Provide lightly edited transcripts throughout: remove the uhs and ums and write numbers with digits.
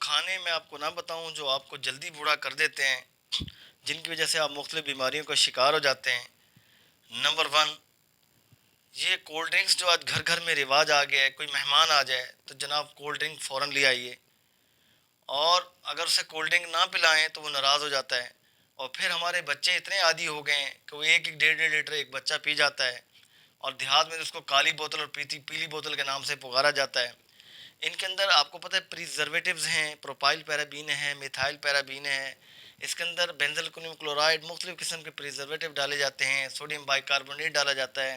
کھانے میں آپ کو نہ بتاؤں جو آپ کو جلدی بوڑھا کر دیتے ہیں، جن کی وجہ سے آپ مختلف بیماریوں کا شکار ہو جاتے ہیں۔ نمبر ون، یہ کولڈ ڈرنکس جو آج گھر گھر میں رواج آ گیا ہے، کوئی مہمان آ جائے تو جناب کولڈ ڈرنک فوراً لے آئیے، اور اگر اسے کولڈ ڈرنک نہ پلائیں تو وہ ناراض ہو جاتا ہے۔ اور پھر ہمارے بچے اتنے عادی ہو گئے ہیں کہ وہ ایک ایک 1.5 لیٹر ایک بچہ پی جاتا ہے، اور دیہات میں اس کو کالی بوتل اور پیلی بوتل کے نام سے پکارا جاتا ہے۔ ان کے اندر آپ کو پتہ ہے پریزرویٹوز ہیں، پروپائل پیرابین ہیں، میتھائل پیرابین ہے، اس کے اندر بینزل کلورائڈ، مختلف قسم کے پریزرویٹو ڈالے جاتے ہیں، سوڈیم بائی کاربونیٹ ڈالا جاتا ہے،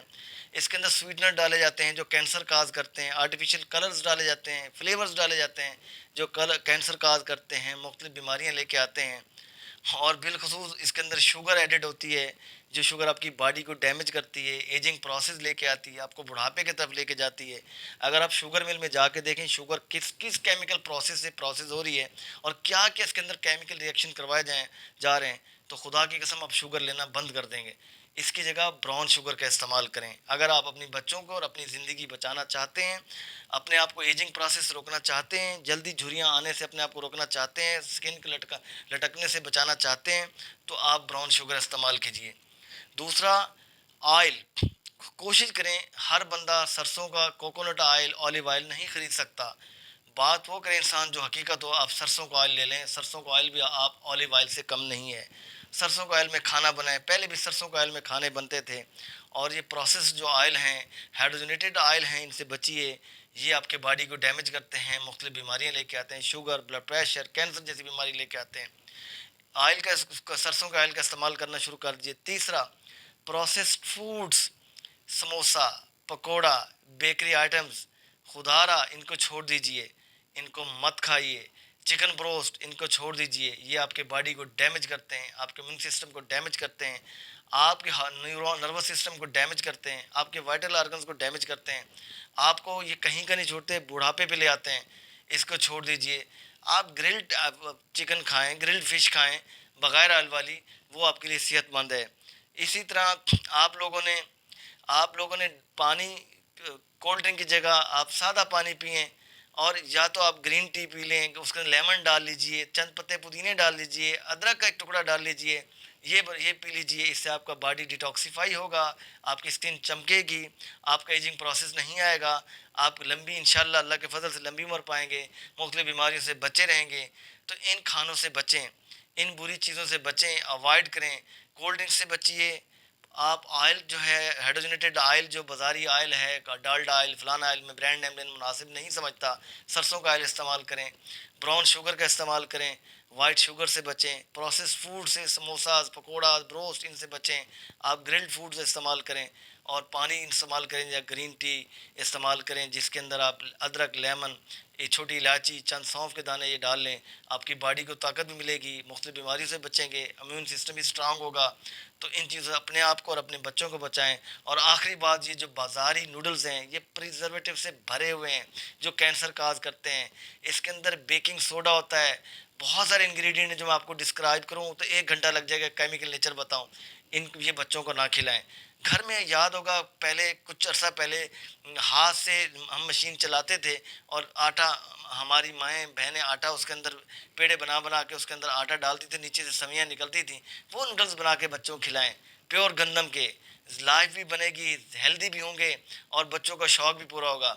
اس کے اندر سویٹنر ڈالے جاتے ہیں جو کینسر کاز کرتے ہیں، آرٹیفیشل کلرز ڈالے جاتے ہیں، فلیورز ڈالے جاتے ہیں جو کینسر کاز کرتے ہیں، مختلف بیماریاں لے کے آتے ہیں۔ اور بالخصوص اس کے اندر شوگر ایڈڈ ہوتی ہے، جو شوگر آپ کی باڈی کو ڈیمیج کرتی ہے، ایجنگ پروسیس لے کے آتی ہے، آپ کو بڑھاپے کی طرف لے کے جاتی ہے۔ اگر آپ شوگر مل میں جا کے دیکھیں شوگر کس کس کیمیکل پروسیس سے پروسیس ہو رہی ہے اور کیا کیا اس کے اندر کیمیکل ریئیکشن کروائے جا رہے ہیں، تو خدا کی قسم آپ شوگر لینا بند کر دیں گے۔ اس کی جگہ براؤن شوگر کا استعمال کریں۔ اگر آپ اپنی بچوں کو اور اپنی زندگی بچانا چاہتے ہیں، اپنے آپ کو ایجنگ پروسیس روکنا چاہتے ہیں، جلدی جھریاں آنے سے اپنے آپ کو روکنا چاہتے ہیں، اسکن کے لٹکنے سے بچانا چاہتے ہیں، تو آپ براؤن شوگر استعمال کیجئے۔ دوسرا، آئل، کوشش کریں ہر بندہ سرسوں کا کوکونٹ آئل، اولیو آئل نہیں خرید سکتا۔ بات وہ کریں انسان جو حقیقت ہو، آپ سرسوں کا آئل لے لیں، سرسوں کا آئل بھی آپ اولیو آئل سے کم نہیں ہے۔ سرسوں کا آئل میں کھانا بنائیں، پہلے بھی سرسوں کا آئل میں کھانے بنتے تھے، اور یہ پروسیس جو آئل ہیں، ہائیڈروجنیٹڈ آئل ہیں، ان سے بچیے، یہ آپ کے باڈی کو ڈیمیج کرتے ہیں، مختلف بیماریاں لے کے آتے ہیں، شوگر، بلڈ پریشر، کینسر جیسی بیماری لے کے آتے ہیں۔ آئل کا سرسوں کا آئل کا استعمال کرنا شروع کر دیجیے۔ تیسرا، پروسیسڈ فوڈز، سموسا، پکوڑا، بیکری آئٹمز، خدارا ان کو چھوڑ دیجئے، ان کو مت کھائیے۔ چکن بروسٹ ان کو چھوڑ دیجئے، یہ آپ کے باڈی کو ڈیمیج کرتے ہیں، آپ کے امیون سسٹم کو ڈیمیج کرتے ہیں، آپ کے نروس سسٹم کو ڈیمیج کرتے ہیں، آپ کے وائٹل آرگنز کو ڈیمیج کرتے ہیں، آپ کو یہ کہیں کا نہیں چھوڑتے، بڑھاپے پہ لے آتے ہیں۔ اس کو چھوڑ دیجئے۔ آپ گرلڈ چکن کھائیں، گرلڈ فش کھائیں بغیر آئل والی، وہ آپ کے لیے صحت مند ہے۔ اسی طرح آپ لوگوں نے پانی، کولڈ ڈرنک کی جگہ آپ سادہ پانی پئیں، اور یا تو آپ گرین ٹی پی لیں، اس کے لیمن ڈال لیجئے، چند پتے پودینے ڈال لیجئے، ادرک کا ایک ٹکڑا ڈال لیجئے، یہ پی لیجئے۔ اس سے آپ کا باڈی ڈیٹاکسیفائی ہوگا، آپ کی اسکن چمکے گی، آپ کا ایجنگ پروسیس نہیں آئے گا، آپ لمبی انشاءاللہ اللہ کے فضل سے لمبی عمر پائیں گے، مختلف بیماریوں سے بچے رہیں گے۔ تو ان کھانوں سے بچیں، ان بری چیزوں سے بچیں، اوائڈ کریں۔ کولڈ ڈرنک سے بچیے۔ آپ آئل جو ہے، ہائیڈروجنیٹڈ آئل جو بازاری آئل ہے، ڈالڈا آئل، فلانا آئل، میں برانڈ نیم لینا مناسب نہیں سمجھتا، سرسوں کا آئل استعمال کریں، براؤن شوگر کا استعمال کریں، وائٹ شوگر سے بچیں، پروسیس فوڈ سے، سموساز، پکوڑا، بروسٹ، ان سے بچیں۔ آپ گرلڈ فوڈز استعمال کریں، اور پانی استعمال کریں یا گرین ٹی استعمال کریں جس کے اندر آپ ادرک، لیمن، یہ چھوٹی الائچی، چند سونف کے دانے یہ ڈال لیں۔ آپ کی باڈی کو طاقت بھی ملے گی، مختلف بیماریوں سے بچیں گے، امیون سسٹم بھی اسٹرانگ ہوگا۔ تو ان چیزوں سے اپنے آپ کو اور اپنے بچوں کو بچائیں۔ اور آخری بات، یہ جو بازاری نوڈلز ہیں یہ پریزرویٹو سے بھرے ہوئے ہیں جو کینسر کاز کرتے ہیں۔ اس کے اندر بیکنگ سوڈا ہوتا ہے، بہت سارے انگریڈینٹ ہیں جو میں آپ کو ڈسکرائب کروں تو 1 گھنٹہ لگ جائے گا، کیمیکل نیچر بتاؤں۔ یہ بچوں کو نہ کھلائیں۔ گھر میں یاد ہوگا پہلے کچھ عرصہ پہلے ہاتھ سے ہم مشین چلاتے تھے، اور آٹا، ہماری مائیں بہنیں آٹا اس کے اندر پیڑے بنا بنا کے اس کے اندر آٹا ڈالتی تھی، نیچے سے سویاں نکلتی تھیں، وہ نوڈلز بنا کے بچوں کو کھلائیں، پیور گندم کے۔ لائف بھی بنے گی، ہیلدی بھی ہوں گے، اور بچوں کا شوق بھی پورا ہوگا۔